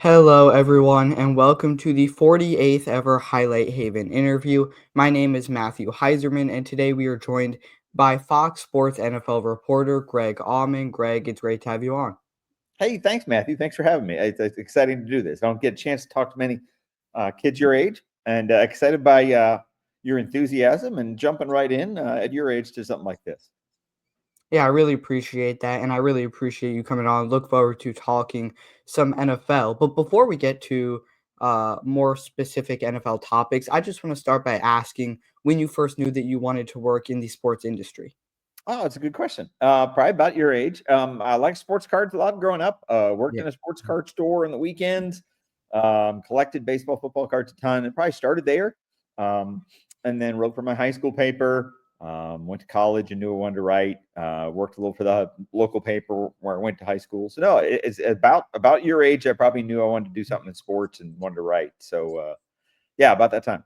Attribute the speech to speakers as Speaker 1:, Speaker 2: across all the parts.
Speaker 1: Hello, everyone, and welcome to the 48th ever Highlight Haven interview. My name is Matthew Heiserman, and today we are joined by Fox Sports NFL reporter Greg Auman. Greg, it's great to have you on.
Speaker 2: Hey, thanks, Matthew. Thanks for having me. It's exciting to do this. I don't get a chance to talk to many kids your age, and excited by your enthusiasm and jumping right in at your age to something like this.
Speaker 1: Yeah, I really appreciate that, and I really appreciate you coming on. Look forward to talking some NFL. But before we get to more specific NFL topics, I just want to start by asking when you first knew that you wanted to work in the sports industry.
Speaker 2: Oh, it's a good question. Probably about your age. I like sports cards a lot growing up. Worked
Speaker 1: Yeah.
Speaker 2: in a sports card store on the weekends. Collected baseball, football cards a ton, and probably started there. And then wrote for my high school paper. Went to college and knew I wanted to write. Worked a little for the local paper where I went to high school. So no, it's about your age. I probably knew I wanted to do something in sports and wanted to write. So yeah, about that time.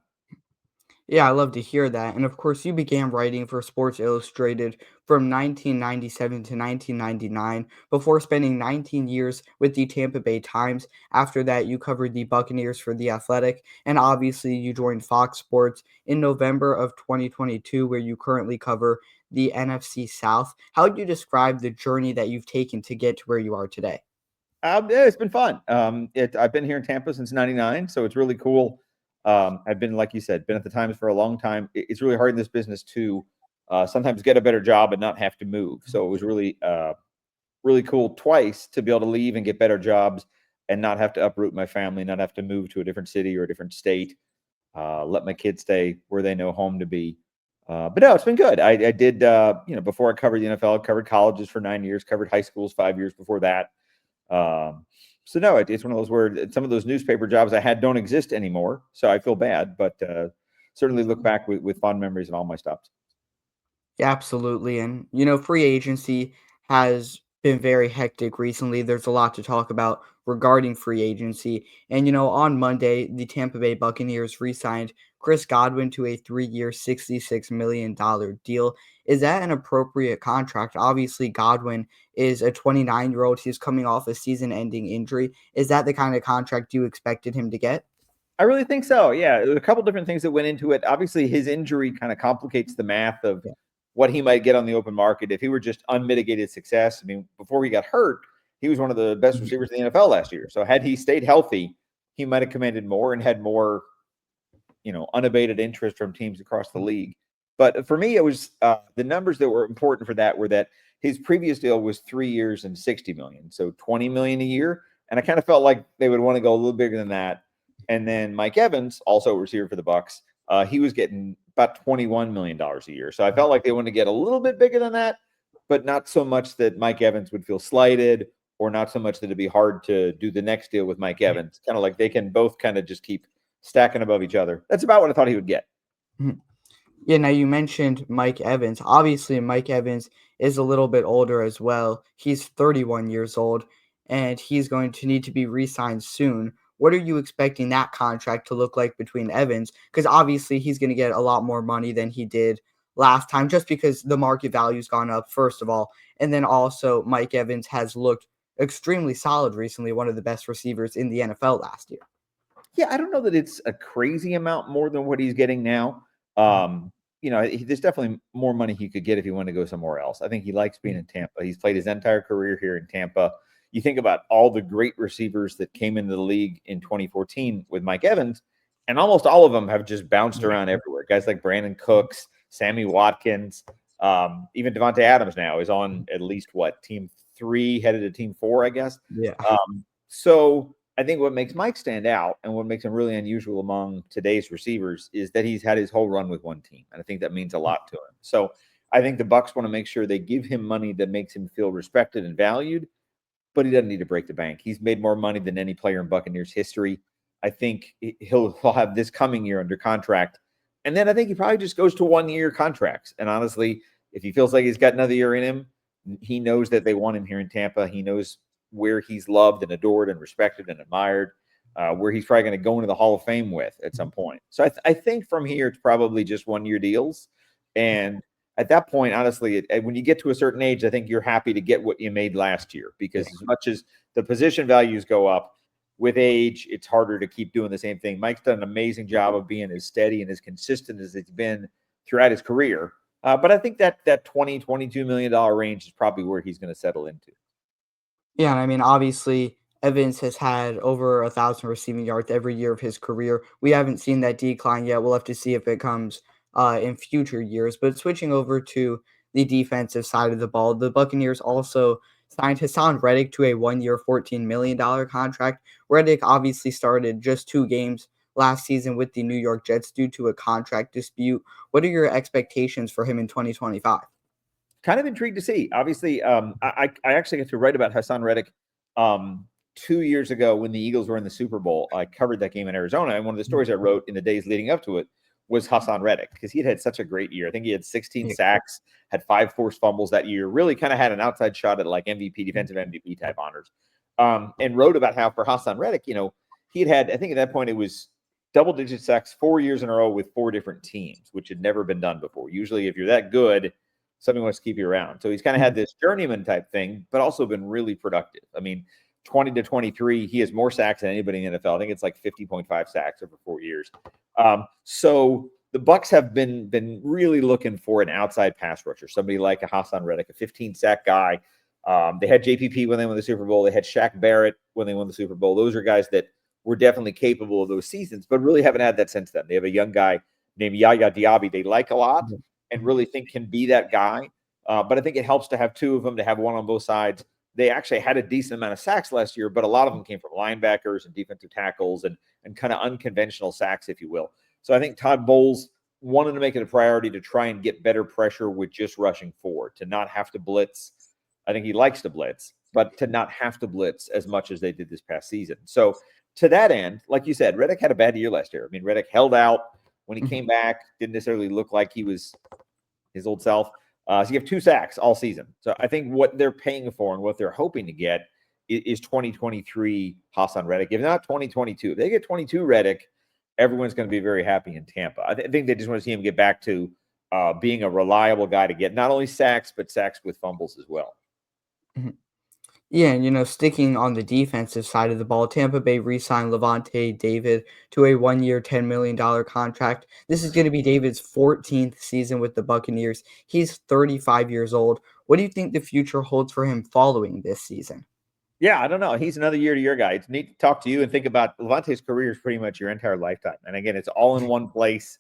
Speaker 1: Yeah, I love to hear that. And of course, you began writing for Sports Illustrated from 1997 to 1999 before spending 19 years with the Tampa Bay Times. After that, you covered the Buccaneers for The Athletic. And obviously, you joined Fox Sports in November of 2022, where you currently cover the NFC South. How would you describe the journey that you've taken to get to where you are today?
Speaker 2: Yeah, it's been fun. I've been here in Tampa since '99, so it's really cool. I've been, like you said, been at the Times for a long time. It's really hard in this business to sometimes get a better job and not have to move. So it was really cool twice to be able to leave and get better jobs and not have to uproot my family, not have to move to a different city or a different state. Let my kids stay where they know home to be. But no, it's been good. I did, before I covered the NFL, I covered colleges for 9 years, covered high schools 5 years before that. So no, it's one of those where some of those newspaper jobs I had don't exist anymore. So I feel bad, but certainly look back with fond memories and all my stops.
Speaker 1: Yeah, absolutely. And, free agency has been very hectic recently. There's a lot to talk about regarding free agency. And, on Monday, the Tampa Bay Buccaneers re signed Chris Godwin to a 3 year, $66 million deal. Is that an appropriate contract? Obviously, Godwin is a 29-year-old. He's coming off a season ending injury. Is that the kind of contract you expected him to get?
Speaker 2: I really think so. Yeah, there were a couple different things that went into it. Obviously, his injury kind of complicates the math of
Speaker 1: Yeah.
Speaker 2: what he might get on the open market if he were just unmitigated success. I mean, before he got hurt, he was one of the best
Speaker 1: Mhm.
Speaker 2: receivers in the NFL last year. So had he stayed healthy, he might have commanded more and had more, unabated interest from teams across the league. But for me, it was the numbers that were important for that were that his previous deal was 3 years and 60 million, so 20 million a year. And I kind of felt like they would want to go a little bigger than that. And then Mike Evans, also a receiver for the Bucks, he was getting about $21 million a year. So I felt like they wanted to get a little bit bigger than that, but not so much that Mike Evans would feel slighted, or not so much that it'd be hard to do the next deal with Mike Evans. Kind of like they can both kind of just keep stacking above each other. That's about what I thought he would get.
Speaker 1: Mhm. Yeah, now you mentioned Mike Evans. Obviously, Mike Evans is a little bit older as well. He's 31 years old, and he's going to need to be re-signed soon. What are you expecting that contract to look like between Evans? Because obviously he's going to get a lot more money than he did last time, just because the market value's gone up, first of all. And then also Mike Evans has looked extremely solid recently, one of the best receivers in the NFL last year.
Speaker 2: Yeah, I don't know that it's a crazy amount more than what he's getting now. There's definitely more money he could get if he wanted to go somewhere else. I think he likes being in Tampa. He's played his entire career here in Tampa. You think about all the great receivers that came into the league in 2014 with Mike Evans, and almost all of them have just bounced around everywhere. Guys like Brandon Cooks, Sammy Watkins, even Devontae Adams now is on at least what, team 3, headed to team 4, I guess.
Speaker 1: Yeah.
Speaker 2: So I think what makes Mike stand out and what makes him really unusual among today's receivers is that he's had his whole run with one team, and I think that means a lot to him. So I think the Bucks want to make sure they give him money that makes him feel respected and valued, but he doesn't need to break the bank. He's made more money than any player in Buccaneers history. I think he'll have this coming year under contract, and then I think he probably just goes to 1 year contracts. And honestly, if he feels like he's got another year in him, he knows that they want him here in Tampa. He knows where he's loved and adored and respected and admired, where he's probably going to go into the Hall of Fame with at some point. So I think from here, it's probably just 1 year deals. And at that point, honestly, when you get to a certain age, I think you're happy to get what you made last year, because as much as the position values go up, with age, it's harder to keep doing the same thing. Mike's done an amazing job of being as steady and as consistent as it's been throughout his career. But I think that 20-22 million range is probably where he's going to settle into.
Speaker 1: Yeah, and I mean, obviously, Evans has had over 1,000 receiving yards every year of his career. We haven't seen that decline yet. We'll have to see if it comes in future years. But switching over to the defensive side of the ball, the Buccaneers also signed Hassan Reddick to a 1 year, $14 million contract. Reddick obviously started just 2 games last season with the New York Jets due to a contract dispute. What are your expectations for him in 2025?
Speaker 2: Kind of intrigued to see. Obviously, I actually get to write about Hassan Reddick 2 years ago when the Eagles were in the Super Bowl. I covered that game in Arizona, and one of the stories I wrote in the days leading up to it was Hassan Reddick because he had such a great year. I think he had 16
Speaker 1: Yeah.
Speaker 2: sacks, had 5 forced fumbles that year. Really kind of had an outside shot at like MVP, defensive MVP type honors. And wrote about how for Hassan Reddick, he had I think at that point it was double-digit sacks 4 years in a row with 4 different teams, which had never been done before. Usually, if you're that good, somebody wants to keep you around. So he's kind of had this journeyman type thing, but also been really productive. I mean, 20 to 23, he has more sacks than anybody in the NFL. I think it's like 50.5 sacks over 4 years. So the Bucs have been really looking for an outside pass rusher, somebody like a Hassan Reddick, a 15 sack guy. They had JPP when they won the Super Bowl. They had Shaq Barrett when they won the Super Bowl. Those are guys that were definitely capable of those seasons, but really haven't had that since then. They have a young guy named Yaya Diaby they like a lot and really think can be that guy. But I think it helps to have two of them, to have one on both sides. They actually had a decent amount of sacks last year, but a lot of them came from linebackers and defensive tackles and kind of unconventional sacks, if you will. So I think Todd Bowles wanted to make it a priority to try and get better pressure with just rushing forward, to not have to blitz. I think he likes to blitz, but to not have to blitz as much as they did this past season. So to that end, like you said, Reddick had a bad year last year. I mean, Reddick held out when he came back, didn't necessarily look like he was his old self. So you have 2 sacks all season. So I think what they're paying for and what they're hoping to get is 2023 Hassan Reddick. If not 2022, if they get 22 Reddick, everyone's going to be very happy in Tampa. I think they just want to see him get back to being a reliable guy to get not only sacks, but sacks with fumbles as well.
Speaker 1: Mhm. Yeah, and sticking on the defensive side of the ball, Tampa Bay re-signed Levante David to a 1 year, $10 million contract. This is going to be David's 14th season with the Buccaneers. He's 35 years old. What do you think the future holds for him following this season?
Speaker 2: Yeah, I don't know. He's another year-to-year guy. It's neat to talk to you and think about Levante's career is pretty much your entire lifetime. And again, it's all in one place.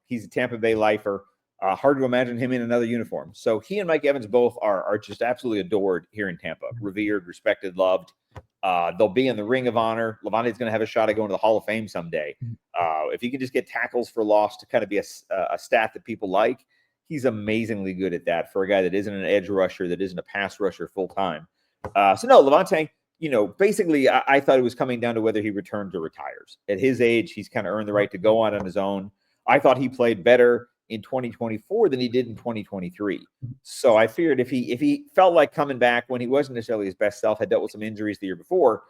Speaker 2: He's a Tampa Bay lifer. Hard to imagine him in another uniform. So he and Mike Evans both are just absolutely adored here in Tampa, revered, respected, loved. They'll be in the Ring of Honor. Levante's going to have a shot at going to the Hall of Fame someday. If he can just get tackles for loss to kind of be a stat that people like, he's amazingly good at that for a guy that isn't an edge rusher, that isn't a pass rusher full time. So no, Levante, basically I thought it was coming down to whether he returns or retires. At his age, he's kind of earned the right to go on his own. I thought he played better in 2024 than he did in 2023. So I feared if he felt like coming back when he wasn't necessarily his best self, had dealt with some injuries the year before,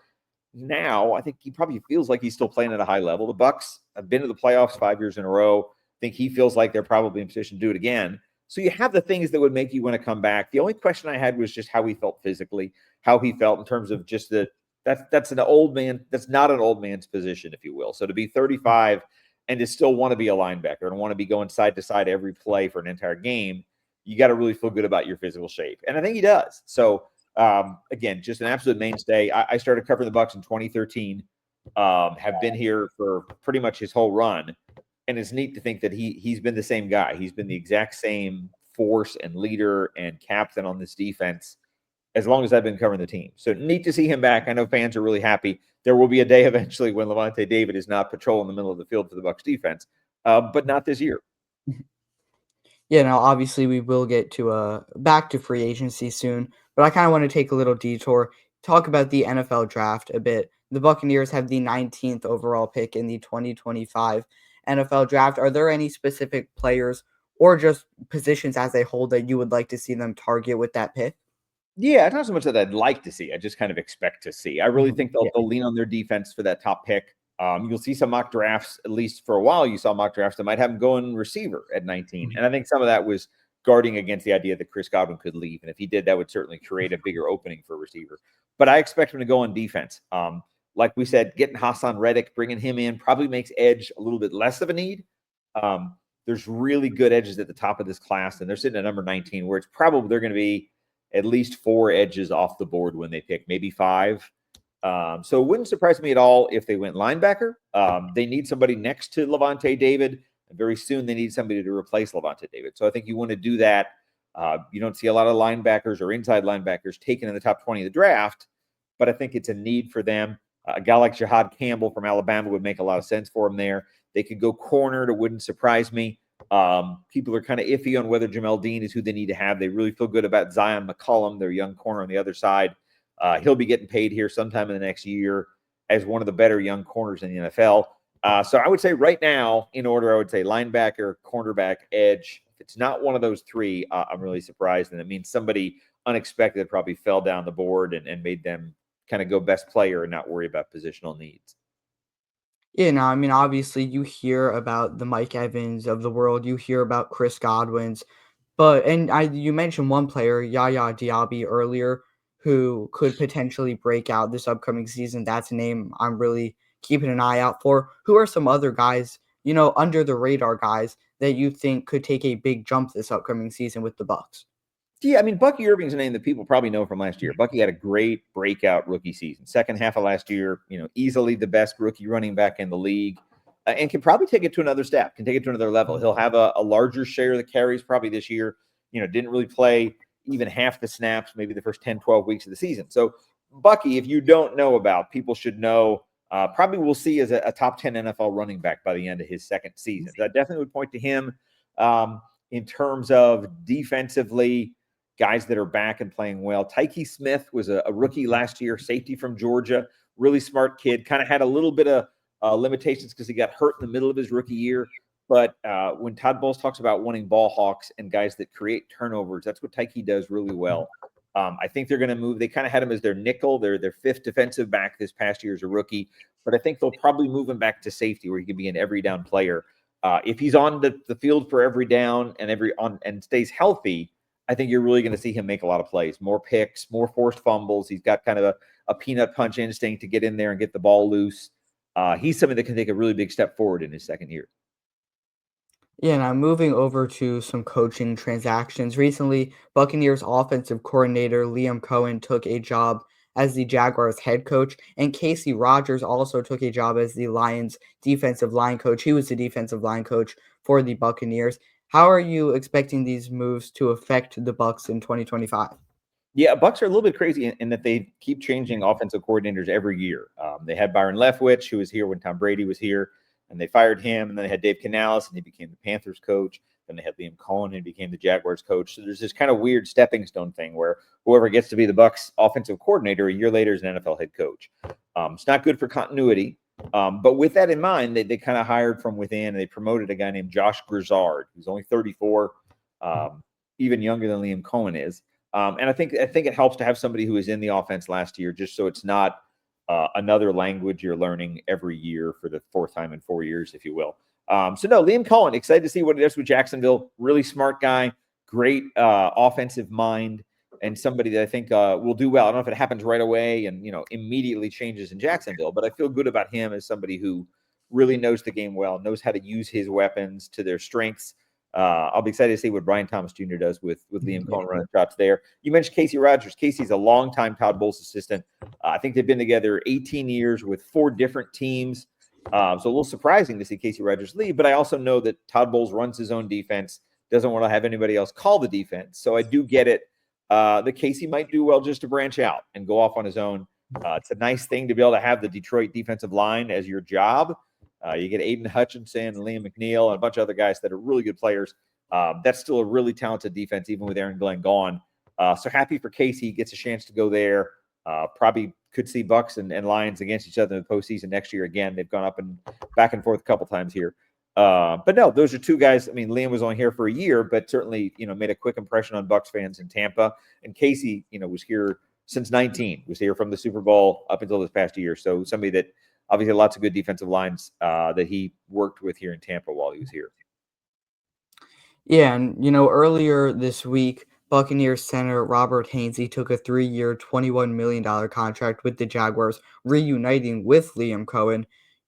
Speaker 2: now I think he probably feels like he's still playing at a high level. The Bucs have been to the playoffs 5 years in a row. I think he feels like they're probably in position to do it again. So you have the things that would make you want to come back. The only question I had was just how he felt physically, how he felt in terms of just that's an old man. That's not an old man's position, if you will. So to be 35 and to still want to be a linebacker and want to be going side to side every play for an entire game, you got to really feel good about your physical shape. And I think he does. So again, just an absolute mainstay. I started covering the Bucs in 2013. Have been here for pretty much his whole run. And it's neat to think that he's been the same guy. He's been the exact same force and leader and captain on this defense as long as I've been covering the team. So neat to see him back. I know fans are really happy. There will be a day eventually when Levante David is not patrolling the middle of the field for the Bucs defense, but not this year.
Speaker 1: Yeah, now obviously we will get to back to free agency soon, but I kind of want to take a little detour, talk about the NFL draft a bit. The Buccaneers have the 19th overall pick in the 2025 NFL draft. Are there any specific players or just positions as a whole that you would like to see them target with that pick?
Speaker 2: Yeah, it's not so much that I'd like to see. I just kind of expect to see. I really think
Speaker 1: Yeah.
Speaker 2: they'll lean on their defense for that top pick. You'll see some mock drafts, at least for a while. You saw mock drafts that might have him going receiver at 19. And I think some of that was guarding against the idea that Chris Godwin could leave. And if he did, that would certainly create a bigger opening for a receiver. But I expect him to go on defense. Like we said, getting Hassan Reddick, bringing him in probably makes edge a little bit less of a need. Um, there's really good edges at the top of this class, and they're sitting at number 19, where it's probably they're going to be at least 4 edges off the board when they pick, maybe 5. So it wouldn't surprise me at all if they went linebacker. They need somebody next to Levante David, and very soon they need somebody to replace Levante David. So I think you want to do that. You don't see a lot of linebackers or inside linebackers taken in the top 20 of the draft, but I think it's a need for them. A guy like Jahad Campbell from Alabama would make a lot of sense for him there. They could go corner. It wouldn't surprise me. People are kind of iffy on whether Jamel Dean is who they need to have. They really feel good about Zion McCollum, their young corner on the other side. He'll be getting paid here sometime in the next year as one of the better young corners in the NFL. So I would say right now, in order, I would say linebacker, cornerback, edge. If it's not one of those 3, I'm really surprised. And it means somebody unexpected probably fell down the board and made them kind of go best player and not worry about positional needs.
Speaker 1: Yeah, no, I mean, obviously, you hear about the Mike Evans of the world, you hear about Chris Godwin's, but you mentioned one player, Yaya Diaby, earlier, who could potentially break out this upcoming season. That's a name I'm really keeping an eye out for. Who are some other guys, under the radar guys that you think could take a big jump this upcoming season with the Bucks?
Speaker 2: Yeah, I mean, Bucky Irving's a name that people probably know from last year. Bucky had a great breakout rookie season. Second half of last year, easily the best rookie running back in the league, and can probably take it to another step, can take it to another level. He'll have a larger share of the carries probably this year. Didn't really play even half the snaps, maybe the first 10, 12 weeks of the season. So, Bucky, if you don't know about, people should know. Probably we'll see as a top 10 NFL running back by the end of his second season. So I definitely would point to him in terms of defensively guys that are back and playing well. Tyke Smith was a rookie last year, safety from Georgia, really smart kid, kind of had a little bit of limitations because he got hurt in the middle of his rookie year. But when Todd Bowles talks about wanting ball hawks and guys that create turnovers, that's what Tyke does really well. I think they're going to move. They kind of had him as their nickel, their 5th defensive back this past year as a rookie. But I think they'll probably move him back to safety where he can be an every down player. If he's on the field for every down and stays healthy, I think you're really going to see him make a lot of plays, more picks, more forced fumbles. He's got kind of a peanut punch instinct to get in there and get the ball loose. He's somebody that can take a really big step forward in his second year.
Speaker 1: Yeah, now moving over to some coaching transactions. Recently, Buccaneers offensive coordinator Liam Cohen took a job as the Jaguars head coach, and Casey Rogers also took a job as the Lions defensive line coach. He was the defensive line coach for the Buccaneers. How are you expecting these moves to affect the Bucks in 2025?
Speaker 2: Yeah, Bucks are a little bit crazy in that they keep changing offensive coordinators every year. They had Byron Leftwich, who was here when Tom Brady was here, and they fired him. And then they had Dave Canales, and he became the Panthers coach. Then they had Liam Cohen, and became the Jaguars coach. So there's this kind of weird stepping stone thing where whoever gets to be the Bucks offensive coordinator a year later is an NFL head coach. It's not good for continuity. But with that in mind, they kind of hired from within, and they promoted a guy named Josh Grizzard, who's only 34, even younger than Liam Cohen is. And I think it helps to have somebody who was in the offense last year, just so it's not another language you're learning every year for the 4th time in 4 years, if you will. So no, Liam Cohen, excited to see what he does with Jacksonville. Really smart guy, great offensive mind, and somebody that I think will do well. I don't know if it happens right away and immediately changes in Jacksonville, but I feel good about him as somebody who really knows the game well, knows how to use his weapons to their strengths. I'll be excited to see what Brian Thomas Jr. does with Liam Cohen running shots there. You mentioned Casey Rogers. Casey's a longtime Todd Bowles assistant. I think they've been together 18 years with 4 different teams. So a little surprising to see Casey Rogers leave, but I also know that Todd Bowles runs his own defense, doesn't want to have anybody else call the defense. So I do get it that Casey might do well just to branch out and go off on his own. It's a nice thing to be able to have the Detroit defensive line as your job. You get Aiden Hutchinson and Liam McNeil and a bunch of other guys that are really good players. That's still a really talented defense, even with Aaron Glenn gone. So happy for Casey. He gets a chance to go there. Probably could see Bucks and Lions against each other in the postseason next year again. They've gone up and back and forth a couple times here. But no, those are 2 guys. I mean, Liam was only here for a year, but certainly, made a quick impression on Bucks fans in Tampa. And Casey, was here since 19, was here from the Super Bowl up until this past year. So somebody that obviously lots of good defensive lines that he worked with here in Tampa while he was here.
Speaker 1: Yeah, and earlier this week, Buccaneers center Robert Hainsey took a 3-year, $21 million contract with the Jaguars, reuniting with Liam Cohen.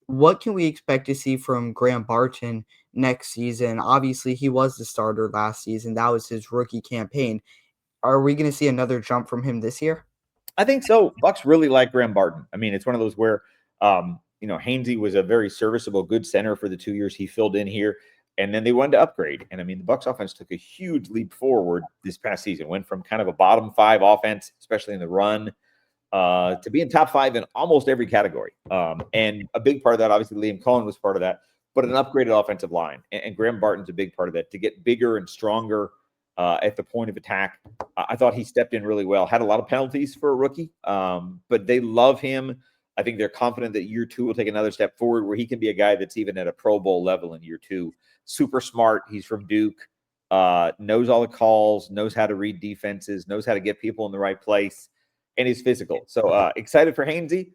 Speaker 1: What can we expect to see from Graham Barton next season? Obviously, he was the starter last season. That was his rookie campaign. Are we going to see another jump from him this year?
Speaker 2: I think so. Bucks really like Graham Barton. I mean, it's one of those where, Hainsey was a very serviceable, good center for the 2 years he filled in here, and then they wanted to upgrade. And I mean, the Bucks offense took a huge leap forward this past season. Went from kind of a bottom five offense, especially in the run, to being top five in almost every category. And a big part of that, obviously, Liam Cohen was part of that, but an upgraded offensive line. And Graham Barton's a big part of that to get bigger and stronger at the point of attack. I thought he stepped in really well. Had a lot of penalties for a rookie, but they love him. I think they're confident that year two will take another step forward where he can be a guy that's even at a Pro Bowl level in year two. Super smart. He's from Duke, knows all the calls, knows how to read defenses, knows how to get people in the right place, and he's physical. So excited for Hainsey.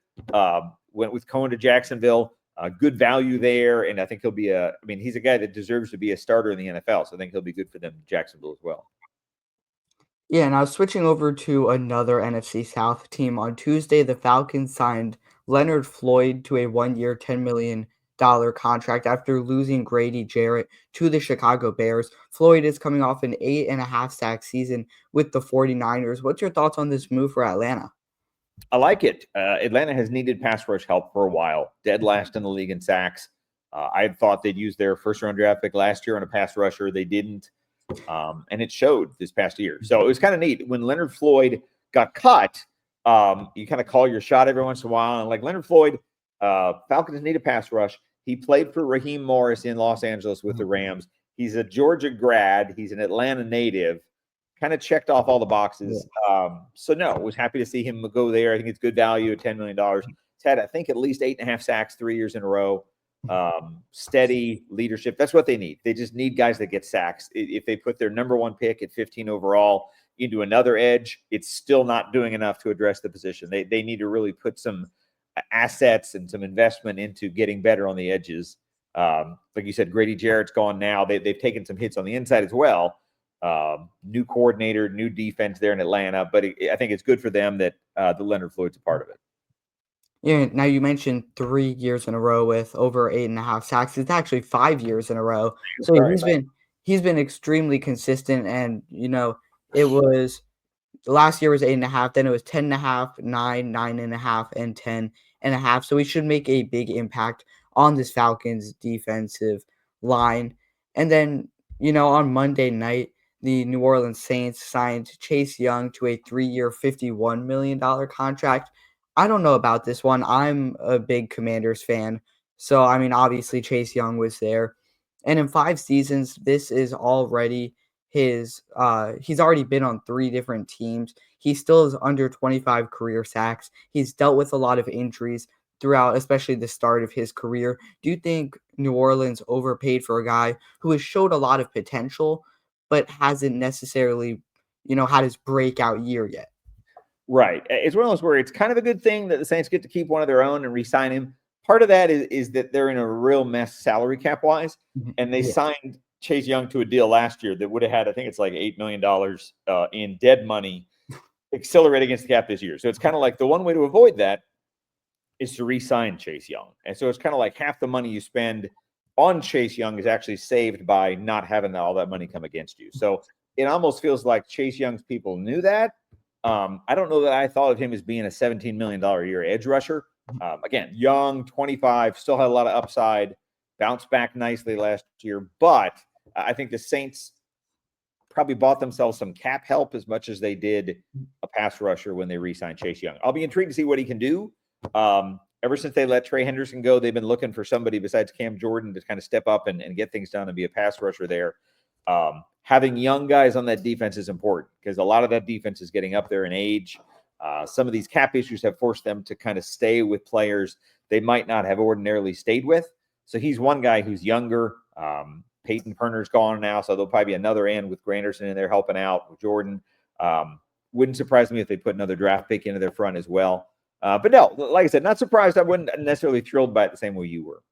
Speaker 2: Went with Cohen to Jacksonville. Good value there, and I think he'll be he's a guy that deserves to be a starter in the NFL, so I think he'll be good for them in Jacksonville as well.
Speaker 1: Yeah, now switching over to another NFC South team. On Tuesday, the Falcons signed Leonard Floyd to a 1-year, $10 million contract after losing Grady Jarrett to the Chicago Bears. Floyd is coming off an 8.5 sack season with the 49ers. What's your thoughts on this move for Atlanta?
Speaker 2: I like it. Atlanta has needed pass rush help for a while. Dead last in the league in sacks. I had thought they'd use their first-round draft pick last year on a pass rusher. They didn't. And it showed this past year. So it was kind of neat. When Leonard Floyd got cut, you kind of call your shot every once in a while. And like Leonard Floyd, Falcons need a pass rush. He played for Raheem Morris in Los Angeles with the Rams. He's a Georgia grad. He's an Atlanta native. Kind of checked off all the boxes. So no, was happy to see him go there. I think it's good value at $10 million. He's had, I think, at least 8.5 sacks 3 years in a row. Steady leadership. That's what they need. They just need guys that get sacks. If they put their number one pick at 15 overall into another edge, it's still not doing enough to address the position. They need to really put some assets and some investment into getting better on the edges. Like you said, Grady Jarrett's gone now. They've taken some hits on the inside as well. New coordinator, new defense there in Atlanta, but I think it's good for them that the Leonard Floyd's a part of it.
Speaker 1: Yeah, now you mentioned 3 years in a row with over 8.5 sacks. It's actually 5 years in a row. So
Speaker 2: Sorry.
Speaker 1: he's been extremely consistent, and, it was last year was 8.5, then it was 10.5, 9, 9.5, and 10.5. So he should make a big impact on this Falcons defensive line. And then, on Monday night, the New Orleans Saints signed Chase Young to a 3-year, $51 million contract. I don't know about this one. I'm a big Commanders fan. So, I mean, obviously, Chase Young was there. And in 5 seasons, this is already he's already been on 3 different teams. He still is under 25 career sacks. He's dealt with a lot of injuries throughout, especially the start of his career. Do you think New Orleans overpaid for a guy who has showed a lot of potential, but hasn't necessarily, had his breakout year yet?
Speaker 2: Right. It's one of those where it's kind of a good thing that the Saints get to keep one of their own and re-sign him. Part of that is that they're in a real mess salary cap wise,
Speaker 1: Mhm.
Speaker 2: and they
Speaker 1: Yeah.
Speaker 2: signed Chase Young to a deal last year that would have had, I think it's like $8 million in dead money accelerate against the cap this year. So it's kind of like the one way to avoid that is to re-sign Chase Young. And so it's kind of like half the money you spend on Chase Young is actually saved by not having all that money come against you. So it almost feels like Chase Young's people knew that. I don't know that I thought of him as being a $17 million a year edge rusher. Again, young, 25, still had a lot of upside, bounced back nicely last year. But I think the Saints probably bought themselves some cap help as much as they did a pass rusher when they re-signed Chase Young. I'll be intrigued to see what he can do. Ever since they let Trey Henderson go, they've been looking for somebody besides Cam Jordan to kind of step up and get things done and be a pass rusher there. Having young guys on that defense is important because a lot of that defense is getting up there in age. Some of these cap issues have forced them to kind of stay with players they might not have ordinarily stayed with. So he's one guy who's younger. Peyton Perner's gone now, so there'll probably be another end with Granderson in there helping out with Jordan. Wouldn't surprise me if they put another draft pick into their front as well. But no, like I said, not surprised. I wasn't necessarily thrilled by it the same way you were.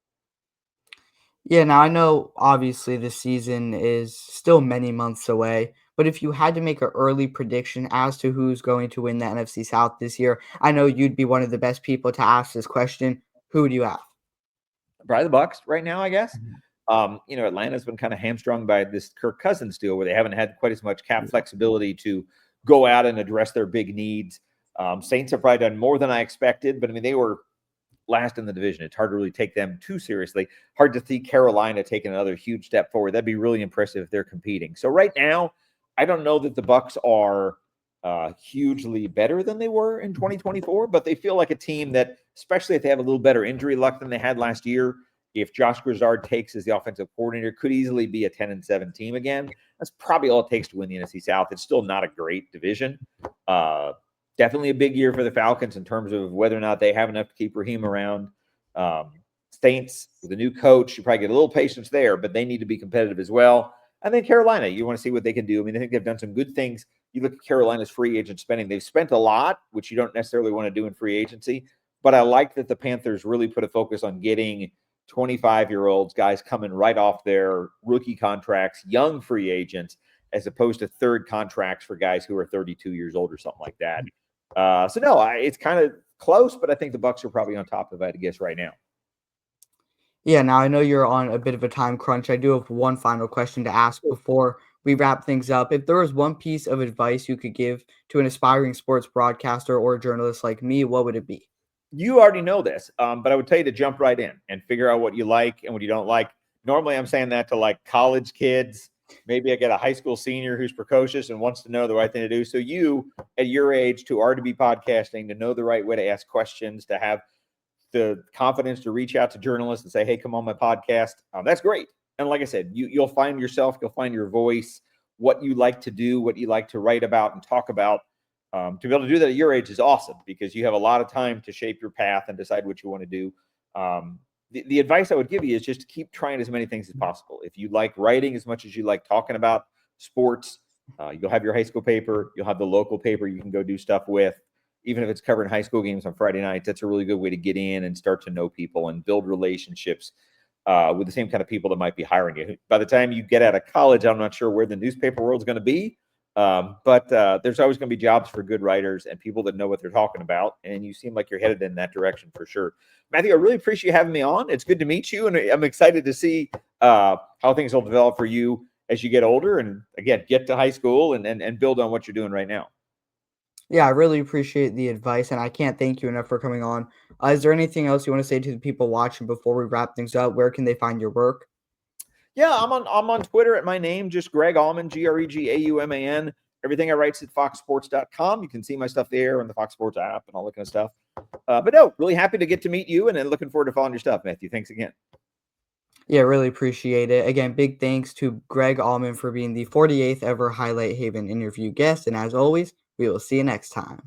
Speaker 1: Yeah, now I know obviously the season is still many months away, But if you had to make an early prediction as to who's going to win the NFC South this year, I know you'd be one of the best people to ask this question. Who do you have?
Speaker 2: Probably the Bucks right now, I guess.
Speaker 1: Mhm.
Speaker 2: Atlanta's been kind of hamstrung by this Kirk Cousins deal where they haven't had quite as much cap flexibility to go out and address their big needs. Saints have probably done more than I expected, but I mean, they were last in the division. It's hard to really take them too seriously. Hard to see Carolina taking another huge step forward. That'd be really impressive if they're competing. So right now, I don't know that the Bucks are hugely better than they were in 2024, but they feel like a team that, especially if they have a little better injury luck than they had last year, if Josh Grizzard takes as the offensive coordinator, could easily be a 10-7 team again. That's probably all it takes to win the NFC South. It's still not a great division. Definitely a big year for the Falcons in terms of whether or not they have enough to keep Raheem around. Saints with a new coach, you probably get a little patience there, but they need to be competitive as well. And then Carolina, you want to see what they can do. I mean, I think they've done some good things. You look at Carolina's free agent spending, they've spent a lot, which you don't necessarily want to do in free agency. But I like that the Panthers really put a focus on getting 25-year-olds, guys coming right off their rookie contracts, young free agents, as opposed to third contracts for guys who are 32 years old or something like that. It's kind of close, but I think the Bucks are probably on top of it, I guess, right now.
Speaker 1: Yeah, now I know you're on a bit of a time crunch. I do have one final question to ask before we wrap things up. If there was one piece of advice you could give to an aspiring sports broadcaster or journalist like me, what would it be?
Speaker 2: You already know this, but I would tell you to jump right in and figure out what you like and what you don't like. Normally, I'm saying that to like college kids. Maybe I get a high school senior who's precocious and wants to know the right thing to do. So you, at your age, to are to be podcasting, to know the right way to ask questions, to have the confidence to reach out to journalists and say, "Hey, come on my podcast." That's great. And like I said, you'll find yourself, you'll find your voice, what you like to do, what you like to write about and talk about. To be able to do that at your age is awesome because you have a lot of time to shape your path and decide what you want to do. The advice I would give you is just to keep trying as many things as possible. If you like writing as much as you like talking about sports, you'll have your high school paper, you'll have the local paper you can go do stuff with. Even if it's covering high school games on Friday nights, that's a really good way to get in and start to know people and build relationships with the same kind of people that might be hiring you. By the time you get out of college, I'm not sure where the newspaper world's going to be, but there's always going to be jobs for good writers and people that know what they're talking about. And you seem like you're headed in that direction for sure. Matthew, I really appreciate you having me on. It's good to meet you. And I'm excited to see how things will develop for you as you get older and, again, get to high school and build on what you're doing right now.
Speaker 1: Yeah, I really appreciate the advice, and I can't thank you enough for coming on. Is there anything else you want to say to the people watching before we wrap things up? Where can they find your work?
Speaker 2: Yeah, I'm on Twitter at my name, just Greg Auman, GreGauman. Everything I write's at foxsports.com. You can see my stuff there on the Fox Sports app and all that kind of stuff. But no, really happy to get to meet you and then looking forward to following your stuff, Matthew. Thanks again.
Speaker 1: Yeah, really appreciate it. Again, big thanks to Greg Allman for being the 48th ever Highlight Haven interview guest. And as always, we will see you next time.